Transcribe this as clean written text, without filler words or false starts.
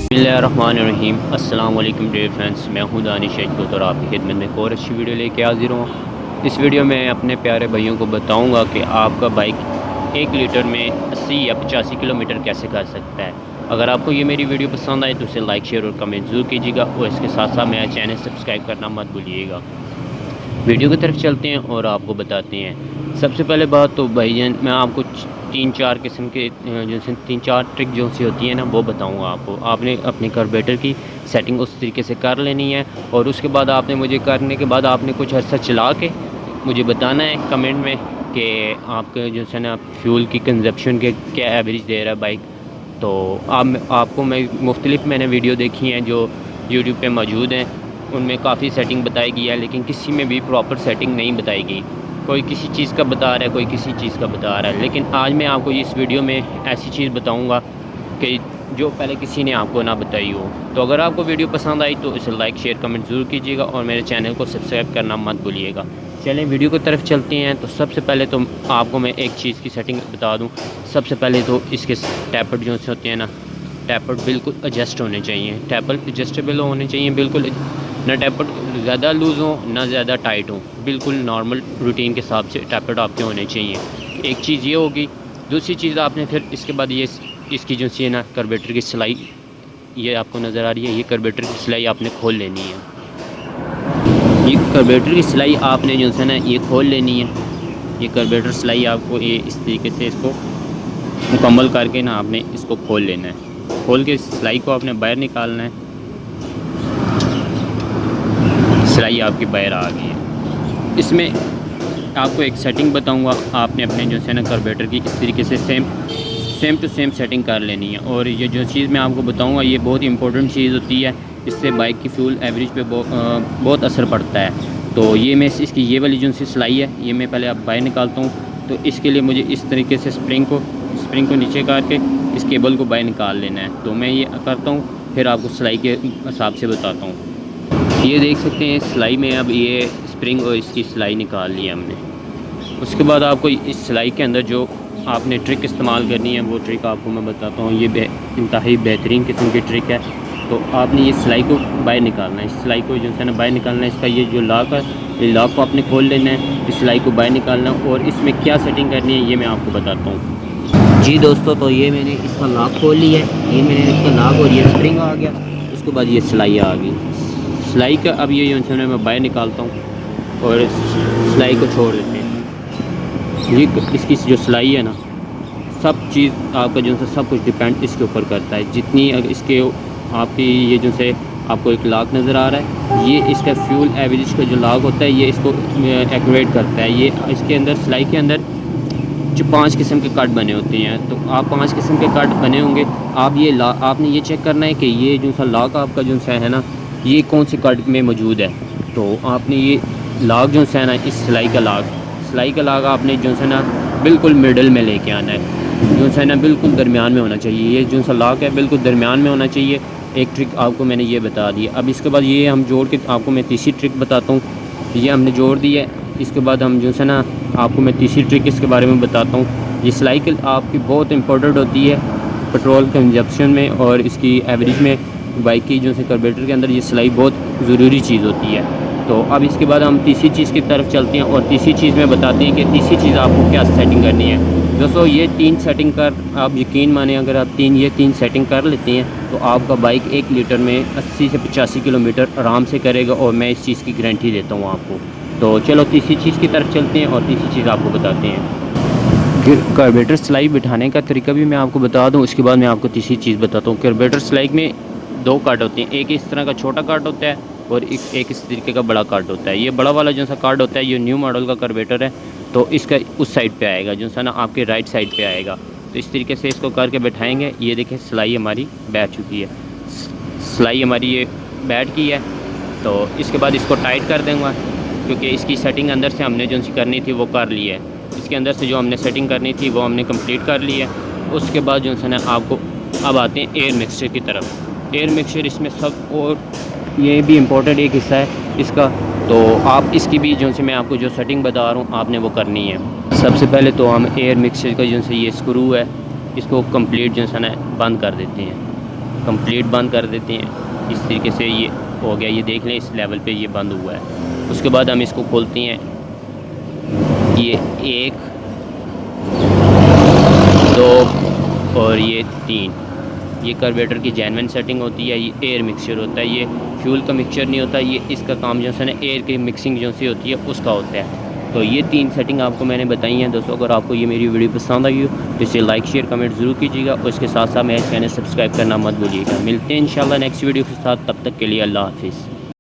बिस्मिल्लाहिर्रहमानिर्रहीम। अस्सलाम वालेकुम डियर फ्रेंड्स, मैं हूं दानिश अजगोत और आपकी खिदमत में एक और अच्छी वीडियो लेके हाजिर हूँ। इस वीडियो में अपने प्यारे भाइयों को बताऊंगा कि आपका बाइक 1 लीटर में 80 या 85 किलोमीटर कैसे कर सकता है। अगर आपको ये मेरी वीडियो पसंद आए तो इसे लाइक शेयर और कमेंट ज़रूर कीजिएगा और इसके साथ साथ मेरा चैनल सब्सक्राइब करना मत भूलिएगा। वीडियो की तरफ चलते हैं और आपको बताते हैं। सबसे पहले बात तो भाईजान, मैं आपको 3-4 किस्म के जैसे 3-4 ट्रिक जो सी होती है ना वो बताऊंगा आपको। आपने अपने कार्बोरेटर की सेटिंग उस तरीके से कर लेनी है और उसके बाद आपने मुझे करने के बाद आपने कुछ अर्सा चला के मुझे बताना है कमेंट में कि आपके जो है ना फ्यूल की कंजप्शन के क्या एवरेज दे रहा है बाइक। तो आपको मैंने वीडियो देखी हैं जो यूट्यूब पे मौजूद हैं, उनमें काफ़ी सेटिंग बताई गई है, लेकिन किसी में भी प्रॉपर सेटिंग नहीं बताई गई। कोई किसी चीज़ का बता रहा है, कोई किसी चीज़ का बता रहा है। लेकिन आज मैं आपको इस वीडियो में ऐसी चीज़ बताऊंगा कि जो पहले किसी ने आपको ना बताई हो। तो अगर आपको वीडियो पसंद आई तो इसे लाइक शेयर कमेंट ज़रूर कीजिएगा और मेरे चैनल को सब्सक्राइब करना मत भूलिएगा। चलें वीडियो की तरफ चलते हैं। तो सबसे पहले तो आपको मैं एक चीज़ की सेटिंग बता दूँ। सबसे पहले तो इसके टैपर्ड जो से होते हैं ना, टैपर्ड बिल्कुल एडजस्ट होने चाहिए, टैपर्ड एडजस्टेबल होने चाहिए बिल्कुल। ना टैपर्ड ज़्यादा लूज़ हो ना ज़्यादा टाइट हो, बिल्कुल नॉर्मल रूटीन के हिसाब से टैपर्ड आपके होने चाहिए। एक चीज़ ये होगी। दूसरी चीज़ आपने फिर इसके बाद ये इसकी जो सी है ना कार्बोरेटर की सिलाई, ये आपको नज़र आ रही है, ये कार्बोरेटर की सिलाई आपने खोल लेनी है। ये कार्बोरेटर की सिलाई आपने जो है ना ये खोल लेनी है। ये कार्बोरेटर सिलाई आपको ये इस तरीके से इसको मुकम्मल करके ना आपने इसको खोल लेना है। खोल के सिलाई को आपने बाहर निकालना है। सिलाई आपकी बाहर आ गई है। इसमें आपको एक सेटिंग बताऊंगा, आपने अपने जो है ना कार्बोरेटर की इस तरीके से सेम टू सेम सेटिंग कर लेनी है। और ये जो चीज़ मैं आपको बताऊंगा ये बहुत इंपॉर्टेंट चीज़ होती है, इससे बाइक की फ्यूल एवरेज पे बहुत असर पड़ता है। तो ये मैं इसकी ये वाली जो सी सिलाई है ये मैं पहले आप बाहर निकालता हूँ। तो इसके लिए मुझे इस तरीके से स्प्रिंग को नीचे करके इस केबल को बाहर निकाल लेना है। तो मैं ये करता हूँ, फिर आपको सिलाई के हिसाब से बताता हूँ। ये देख सकते हैं सिलाई में अब ये स्प्रिंग और इसकी सिलाई निकाल ली है हमने। उसके बाद आपको इस सिलाई के अंदर जो आपने ट्रिक इस्तेमाल करनी है वो ट्रिक आपको मैं बताता हूँ। ये इंतहाई बेहतरीन किस्म की ट्रिक है। तो आपने ये सिलाई को बाहर निकालना है, इस सिलाई को जो है ना बाहर निकालना है। इसका ये जो लॉक है, ये लॉक को आपने खोल लेना है, इस सिलाई को बाहर निकालना है और इसमें क्या सेटिंग करनी है ये मैं आपको बताता हूँ। जी दोस्तों, तो ये मैंने इसका लॉक खोल लिया है, ये मैंने इसका लॉक और ये स्प्रिंग आ गया। उसके बाद ये सिलाई आ गई। सिलाई का अब ये जो है मैं बाहर निकालता हूँ और सिलाई को छोड़ देते हैं। ये इसकी जो सिलाई है ना, सब चीज़ आपका जो है सब कुछ डिपेंड इसके ऊपर करता है। जितनी इसके आपकी ये जो से आपको एक लॉक नज़र आ रहा है, ये इसका फ्यूल एवरेज का जो लॉक होता है ये इसको एक्यूरेट करता है। ये इसके अंदर सिलाई के अंदर जो 5 किस्म के कट बने होते हैं, तो आप 5 किस्म के कट बने होंगे। आप ये आपने ये चेक करना है कि ये जो सा लॉक आपका जो है ना ये कौन से कट में मौजूद है। तो आपने ये लॉक जो है ना, इस सिलाई का लॉक आपने जो है ना बिल्कुल मिडल में लेके आना है, जो है ना बिल्कुल दरमियान में होना चाहिए। ये जो सा लॉक है बिल्कुल दरमियान में होना चाहिए। एक ट्रिक आपको मैंने ये बता दी। अब इसके बाद ये हम जोड़ के आपको मैं तीसरी ट्रिक बताता हूँ। ये हमने जोड़ दी है। इसके बाद हम जो है ना आपको मैं तीसरी ट्रिक इसके बारे में बताता हूँ। ये सिलाई के आपकी बहुत इंपॉर्टेंट होती है पेट्रोल कंजप्शन में और इसकी एवरेज में। बाइक की जो है कार्बोरेटर के अंदर ये सिलाई बहुत ज़रूरी चीज़ होती है। तो अब इसके बाद हम तीसरी चीज़ की तरफ चलते हैं और तीसरी चीज़ में बताते हैं कि तीसरी चीज़ आपको क्या सेटिंग करनी है। दोस्तों ये 3 सेटिंग कर आप यकीन माने, अगर आप 3 सेटिंग कर लेते हैं तो आपका बाइक 1 लीटर में 80 से 85 किलोमीटर आराम से करेगा और मैं इस चीज़ की गारंटी देता हूँ आपको। तो चलो तीसरी चीज़ की तरफ चलते हैं और तीसरी चीज़ आपको बताते हैं। कार्बोरेटर सिलाई बिठाने का तरीका भी मैं आपको बता दूं, उसके बाद मैं आपको तीसरी चीज़ बताता हूँ। कार्बोरेटर सिलाई में 2 कार्ड होते हैं, एक इस तरह का छोटा कार्ड होता है और एक इस तरीके का बड़ा कार्ड होता है। ये बड़ा वाला जो सा कार्ड होता है ये न्यू मॉडल का कार्बोरेटर है, तो इसका उस साइड पे आएगा, जो सा ना आपके राइट साइड पे आएगा। तो इस तरीके से इसको करके बैठाएंगे। ये देखें सिलाई हमारी बैठ चुकी है, सिलाई हमारी ये बैठ की है। तो इसके बाद इसको टाइट कर देंगे, क्योंकि इसकी सेटिंग अंदर से हमने जो सी करनी थी वो कर ली है। इसके अंदर से जो हमने सेटिंग करनी थी वो हमने कंप्लीट कर ली है। उसके बाद जो है ना आपको अब आते हैं एयर मिक्सचर की तरफ। एयर मिक्सचर इसमें सब, और ये भी इम्पोर्टेंट एक हिस्सा है इसका। तो आप इसकी भी जो से मैं आपको जो सेटिंग बता रहा हूँ आपने वो करनी है। सबसे पहले तो हम एयर मिक्सचर का जो से ये स्क्रू है इसको कंप्लीट जो है ना बंद कर देते हैं। कंप्लीट बंद कर देते हैं। इस तरीके से ये हो गया, ये देख लें इस लेवल पे ये बंद हुआ है। उसके बाद हम इसको खोलते हैं, ये 1 2 और ये 3। ये कार्बोरेटर की जेन्युइन सेटिंग होती है। ये एयर मिक्सचर होता है, ये फ्यूल का मिक्सचर नहीं होता। ये इसका काम जो है ना एयर की मिक्सिंग जो सी होती है उसका होता है। तो ये 3 सेटिंग आपको मैंने बताई हैं दोस्तों। अगर आपको ये मेरी वीडियो पसंद आई हो तो इसे लाइक शेयर कमेंट ज़रूर कीजिएगा और इसके साथ साथ मेरे चैनल सब्सक्राइब करना मत भूलिएगा। मिलते हैं इंशाल्लाह नेक्स्ट वीडियो के साथ, तब तक के लिए अल्लाह हाफिज़।